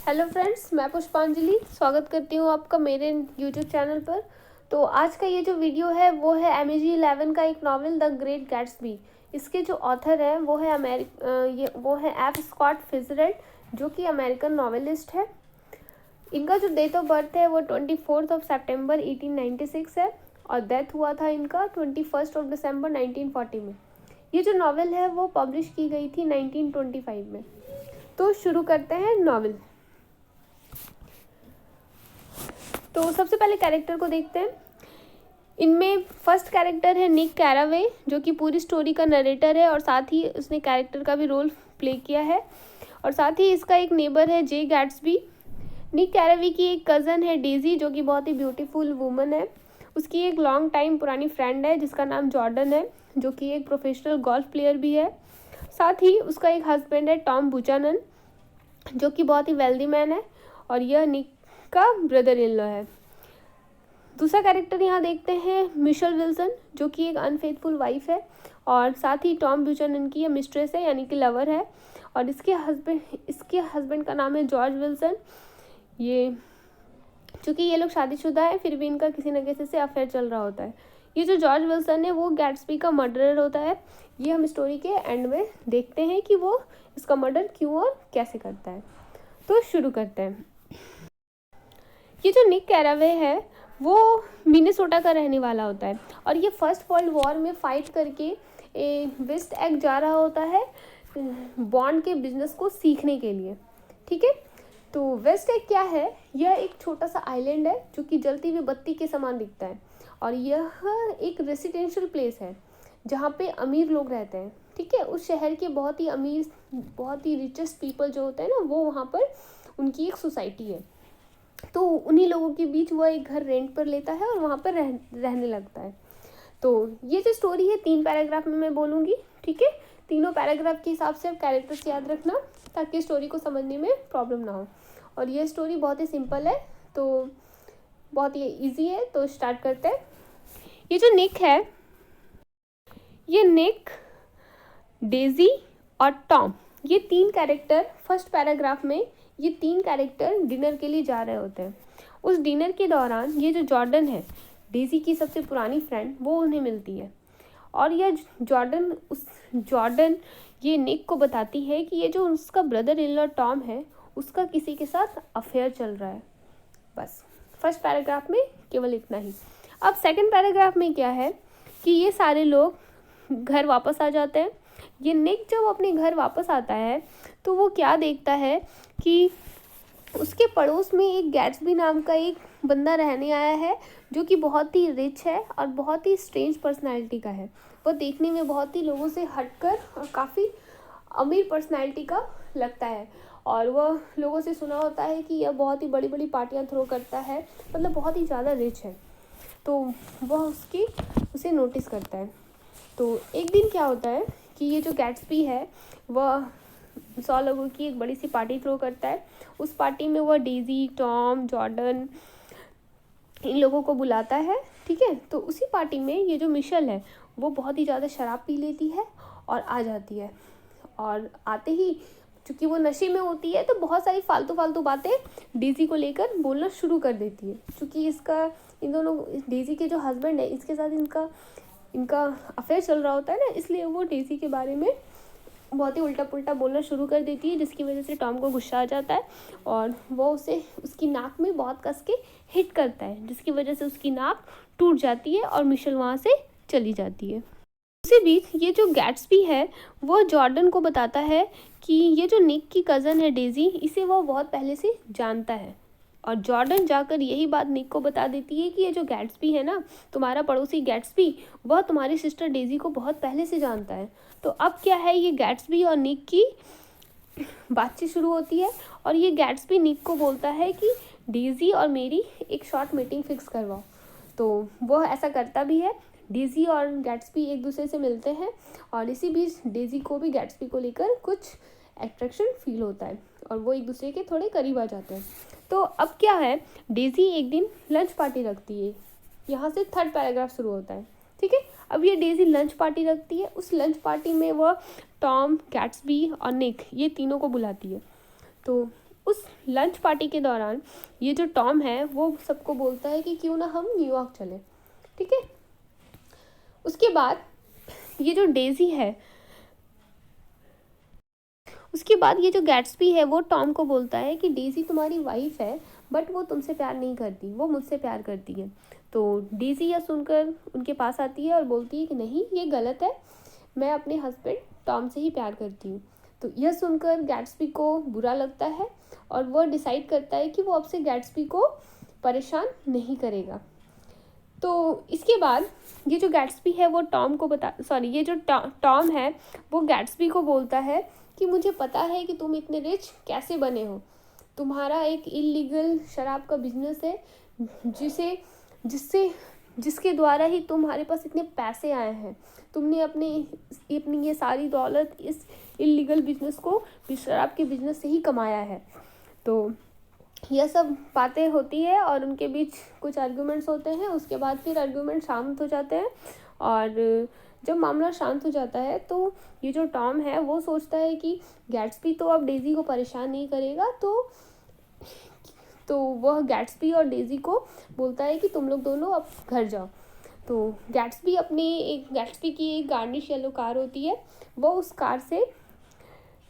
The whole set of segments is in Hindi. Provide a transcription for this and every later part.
हेलो फ्रेंड्स, मैं पुष्पांजलि स्वागत करती हूँ आपका मेरे यूट्यूब चैनल पर। तो आज का ये जो वीडियो है वो है MEG11 का एक नॉवेल द ग्रेट गैट्सबी। इसके जो ऑथर हैं वो है एफ स्कॉट फिजरेट, जो कि अमेरिकन नॉवेलिस्ट है। इनका जो डेट ऑफ बर्थ है वो 24 सितंबर 1896 है और डेथ हुआ था इनका 21 दिसंबर 1940 में। ये जो नॉवेल है वो पब्लिश की गई थी 1925 में। तो शुरू करते हैं नॉवेल। तो सबसे पहले कैरेक्टर को देखते हैं। इनमें फर्स्ट कैरेक्टर है निक कैरावे, जो कि पूरी स्टोरी का नरेटर है और साथ ही उसने कैरेक्टर का भी रोल प्ले किया है। और साथ ही इसका एक नेबर है जे गैट्सबी। निक कैरावे की एक कज़न है डेजी, जो कि बहुत ही ब्यूटीफुल वुमन है। उसकी एक लॉन्ग टाइम पुरानी फ्रेंड है जिसका नाम जॉर्डन है, जो कि एक प्रोफेशनल गोल्फ प्लेयर भी है। साथ ही उसका एक हस्बैंड है टॉम बुचानन, जो कि बहुत ही वेल्दी मैन है और यह निक का ब्रदर इन लॉ है। दूसरा कैरेक्टर यहाँ देखते हैं मिशेल विल्सन, जो कि एक अनफेथफुल वाइफ है और साथ ही टॉम ब्यूचनन की मिस्ट्रेस है, यानी कि लवर है। और इसके हस्बैंड का नाम है जॉर्ज विल्सन। ये चूँकि ये लोग शादीशुदा है फिर भी इनका किसी न किसी से अफेयर चल रहा होता है। ये जो जॉर्ज विल्सन है वो गैट्सबी का मर्डरर होता है। ये हम स्टोरी के एंड में देखते हैं कि वो इसका मर्डर क्यों और कैसे करता है। तो शुरू करते हैं। ये जो निक कैरावे है वो मिनेसोटा का रहने वाला होता है और ये फर्स्ट वर्ल्ड वॉर में फ़ाइट करके वेस्ट एग जा रहा होता है बॉन्ड के बिजनेस को सीखने के लिए। ठीक है, तो वेस्ट एग क्या है? यह एक छोटा सा आइलैंड है जो कि जलती हुई बत्ती के समान दिखता है और यह एक रेसिडेंशियल प्लेस है जहाँ पे अमीर लोग रहते हैं। ठीक है, उस शहर के बहुत ही अमीर, बहुत ही रिचेस्ट पीपल जो होते हैं ना, वो वहाँ पर उनकी एक सोसाइटी है। तो उन्हीं लोगों के बीच वो एक घर रेंट पर लेता है और वहाँ पर रहने लगता है। तो ये जो स्टोरी है 3 पैराग्राफ में मैं बोलूँगी। ठीक है, तीनों पैराग्राफ के हिसाब से कैरेक्टर्स याद रखना ताकि स्टोरी को समझने में प्रॉब्लम ना हो। और ये स्टोरी बहुत ही सिंपल है, तो बहुत ही ईजी है। तो स्टार्ट करते हैं। ये जो निक है, ये निक, डेजी और टॉम, ये 3 कैरेक्टर फर्स्ट पैराग्राफ में, ये 3 कैरेक्टर डिनर के लिए जा रहे होते हैं। उस डिनर के दौरान ये जो जॉर्डन है, डेजी की सबसे पुरानी फ्रेंड, वो उन्हें मिलती है और यह जॉर्डन ये निक को बताती है कि ये जो उसका ब्रदर इन लॉ टॉम है उसका किसी के साथ अफेयर चल रहा है। बस फर्स्ट पैराग्राफ में केवल इतना ही। अब सेकंड पैराग्राफ में क्या है कि ये सारे लोग घर वापस आ जाते हैं। ये निक जब अपने घर वापस आता है तो वो क्या देखता है कि उसके पड़ोस में एक गैट्सबी नाम का एक बंदा रहने आया है, जो कि बहुत ही रिच है और बहुत ही स्ट्रेंज पर्सनालिटी का है। वो देखने में बहुत ही लोगों से हटकर और काफ़ी अमीर पर्सनालिटी का लगता है और वह लोगों से सुना होता है कि यह बहुत ही बड़ी बड़ी पार्टियां थ्रो करता है, मतलब बहुत ही ज़्यादा रिच है। तो वह उसे नोटिस करता है। तो एक दिन क्या होता है कि ये जो गैट्सबी है वह 100 लोगों की एक बड़ी सी पार्टी थ्रो करता है। उस पार्टी में वह डेजी, टॉम, जॉर्डन, इन लोगों को बुलाता है। ठीक है, तो उसी पार्टी में ये जो मिशेल है वो बहुत ही ज़्यादा शराब पी लेती है और आ जाती है। और आते ही चूँकि वो नशे में होती है तो बहुत सारी फालतू बातें डेजी को लेकर बोलना शुरू कर देती है। चूँकि इन दोनों डेजी के जो हस्बैंड है इसके साथ इनका अफेयर चल रहा होता है ना, इसलिए वो डेजी के बारे में बहुत ही उल्टा पुल्टा बोलना शुरू कर देती है, जिसकी वजह से टॉम को गुस्सा आ जाता है और वो उसे उसकी नाक में बहुत कस के हिट करता है, जिसकी वजह से उसकी नाक टूट जाती है और मिशेल वहाँ से चली जाती है। उसी बीच ये जो गैट्सबी है वो जॉर्डन को बताता है कि ये जो निक की कज़न है डेजी, इसे वो बहुत पहले से जानता है। और जॉर्डन जाकर यही बात निक को बता देती है कि ये जो गैट्सबी है ना, तुम्हारा पड़ोसी गैट्सबी, वह तुम्हारी सिस्टर डेजी को बहुत पहले से जानता है। तो अब क्या है, ये गैट्सबी और निक की बातचीत शुरू होती है और ये गैट्सबी निक को बोलता है कि डेजी और मेरी एक शॉर्ट मीटिंग फिक्स करवाओ। तो वह ऐसा करता भी है। डेजी और गैट्सबी एक दूसरे से मिलते हैं और इसी बीच डेजी को भी गैट्सबी को लेकर कुछ अट्रैक्शन फील होता है और वो एक दूसरे के थोड़े करीब आ जाते हैं। तो अब क्या है, डेजी एक दिन लंच पार्टी रखती है। यहाँ से थर्ड पैराग्राफ शुरू होता है। ठीक है, अब ये डेजी लंच पार्टी रखती है। उस लंच पार्टी में वह टॉम, गैट्सबी और निक, ये तीनों को बुलाती है। तो उस लंच पार्टी के दौरान ये जो टॉम है वो सबको बोलता है कि क्यों ना हम न्यूयॉर्क चलें, ठीक है। उसके बाद ये जो डेजी है, उसके बाद ये जो गैट्सबी है वो टॉम को बोलता है कि डेजी तुम्हारी वाइफ है बट वो तुमसे प्यार नहीं करती, वो मुझसे प्यार करती है। तो डेजी यह सुनकर उनके पास आती है और बोलती है कि नहीं, ये गलत है, मैं अपने हस्बैंड टॉम से ही प्यार करती हूँ। तो यह सुनकर गैट्सबी को बुरा लगता है और वह डिसाइड करता है कि वो अब से गैट्सबी को परेशान नहीं करेगा। तो इसके बाद ये जो गैट्सबी है वो ये जो टॉम है वो गैट्सबी को बोलता है कि मुझे पता है कि तुम इतने रिच कैसे बने हो। तुम्हारा एक इलीगल शराब का बिजनेस है जिसके द्वारा ही तुम्हारे पास इतने पैसे आए हैं। तुमने अपनी ये सारी दौलत इस इलीगल बिजनेस को, शराब के बिजनेस से ही कमाया है। तो यह सब बातें होती है और उनके बीच कुछ आर्ग्यूमेंट्स होते हैं। उसके बाद फिर आर्ग्यूमेंट शांत हो जाते हैं और जब मामला शांत हो जाता है तो ये जो टॉम है वो सोचता है कि गैट्सबी तो अब डेजी को परेशान नहीं करेगा, तो वह गैट्सबी और डेजी को बोलता है कि तुम लोग दोनों अब घर जाओ। तो गैट्सबी की एक गार्निश येलो कार होती है, वो उस कार से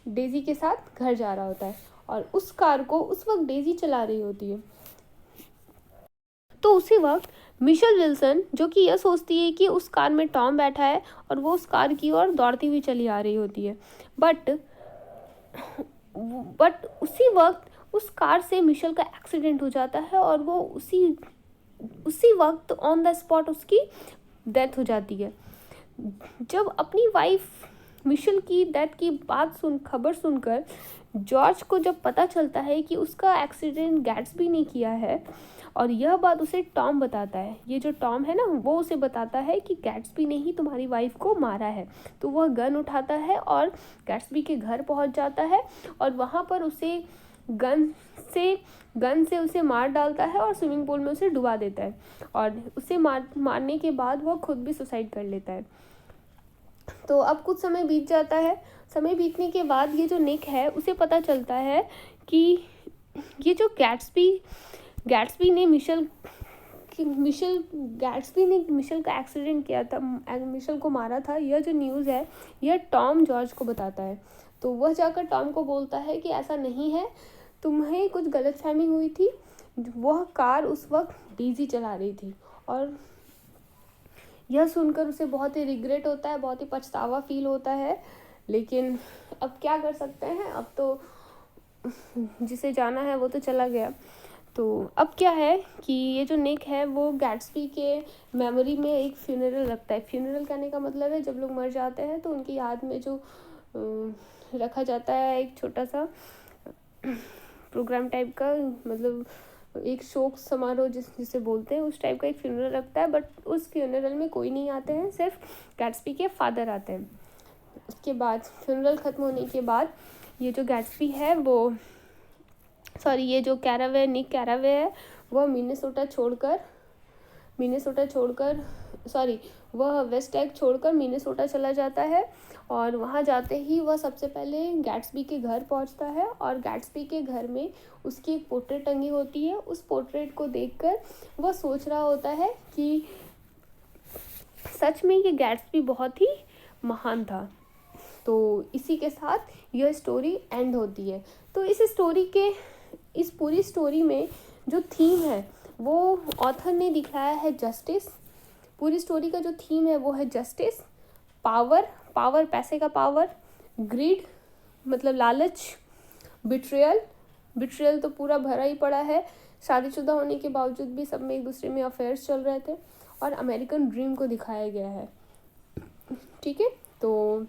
डेजी के साथ घर जा रहा होता है और उस कार को उस वक्त डेजी चला रही होती है। तो उसी वक्त मिशेल विल्सन, जो कि यह सोचती है कि उस कार में टॉम बैठा है और वो उस कार की ओर दौड़ती हुई चली आ रही होती है, बट उसी वक्त उस कार से मिशेल का एक्सीडेंट हो जाता है और वो उसी वक्त ऑन द स्पॉट उसकी डेथ हो जाती है। जब अपनी वाइफ मिशेल की डेथ की खबर सुनकर जॉर्ज को जब पता चलता है कि उसका एक्सीडेंट गैट्सबी ने किया है और यह बात उसे टॉम बताता है, ये जो टॉम है ना वो उसे बताता है कि गैट्सबी ने ही तुम्हारी वाइफ को मारा है। तो वह गन उठाता है और गैट्सबी के घर पहुंच जाता है और वहाँ पर उसे गन से उसे मार डालता है और स्विमिंग पूल में उसे डुबा देता है और उसे मारने के बाद वह खुद भी सुसाइड कर लेता है। तो अब कुछ समय बीत जाता है। समय बीतने के बाद ये जो निक है उसे पता चलता है कि ये जो गैट्सबी ने मिशेल का एक्सीडेंट किया था, मिशेल को मारा था, यह जो न्यूज़ है यह टॉम जॉर्ज को बताता है। तो वह जाकर टॉम को बोलता है कि ऐसा नहीं है, तुम्हें कुछ गलतफहमी हुई थी, वह कार उस वक्त डेजी चला रही थी। और यह सुनकर उसे बहुत ही रिग्रेट होता है, बहुत ही पछतावा फील होता है, लेकिन अब क्या कर सकते हैं, अब तो जिसे जाना है वो तो चला गया। तो अब क्या है कि ये जो निक है वो गैट्सबी के मेमोरी में एक फ्यूनरल रखता है। फ्यूनरल कहने का मतलब है जब लोग मर जाते हैं तो उनकी याद में जो रखा जाता है एक छोटा सा प्रोग्राम टाइप का, मतलब एक शोक समारोह जिसे बोलते हैं, उस टाइप का एक फ्यूनरल रखता है। बट उस फ्यूनरल में कोई नहीं आते हैं, सिर्फ गैट्सबी के फादर आते हैं। उसके बाद फ्यूनरल ख़त्म होने के बाद ये जो गैट्सबी है ये जो निक कैरावे है वह वह वेस्ट एग छोड़कर मिनेसोटा चला जाता है और वहाँ जाते ही वह सबसे पहले गैट्सबी के घर पहुँचता है और गैट्सबी के घर में उसकी एक पोर्ट्रेट टंगी होती है। उस पोर्ट्रेट को देखकर वह सोच रहा होता है कि सच में ये गैट्सबी बहुत ही महान था। तो इसी के साथ यह स्टोरी एंड होती है। तो इस पूरी स्टोरी में जो थीम है वो ऑथर ने दिखाया है जस्टिस। पूरी स्टोरी का जो थीम है वो है जस्टिस, पावर पैसे का पावर, ग्रीड मतलब लालच, बिट्रियल तो पूरा भरा ही पड़ा है, शादीशुदा होने के बावजूद भी सब में एक दूसरे में अफेयर्स चल रहे थे, और अमेरिकन ड्रीम को दिखाया गया है। ठीक है, तो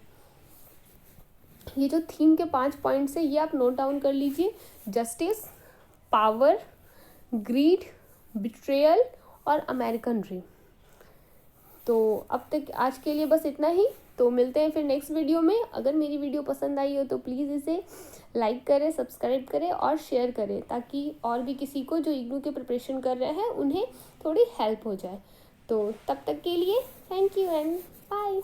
ये जो थीम के 5 पॉइंट्स है ये आप नोट डाउन कर लीजिए, जस्टिस, पावर, ग्रीड, बिट्रेयल और अमेरिकन ड्रीम। तो अब तक आज के लिए बस इतना ही। तो मिलते हैं फिर नेक्स्ट वीडियो में। अगर मेरी वीडियो पसंद आई हो तो प्लीज़ इसे लाइक करें, सब्सक्राइब करें और शेयर करें, ताकि और भी किसी को जो इग्नू के प्रिपरेशन कर रहे हैं उन्हें थोड़ी हेल्प हो जाए। तो तब तक के लिए थैंक यू एंड बाय।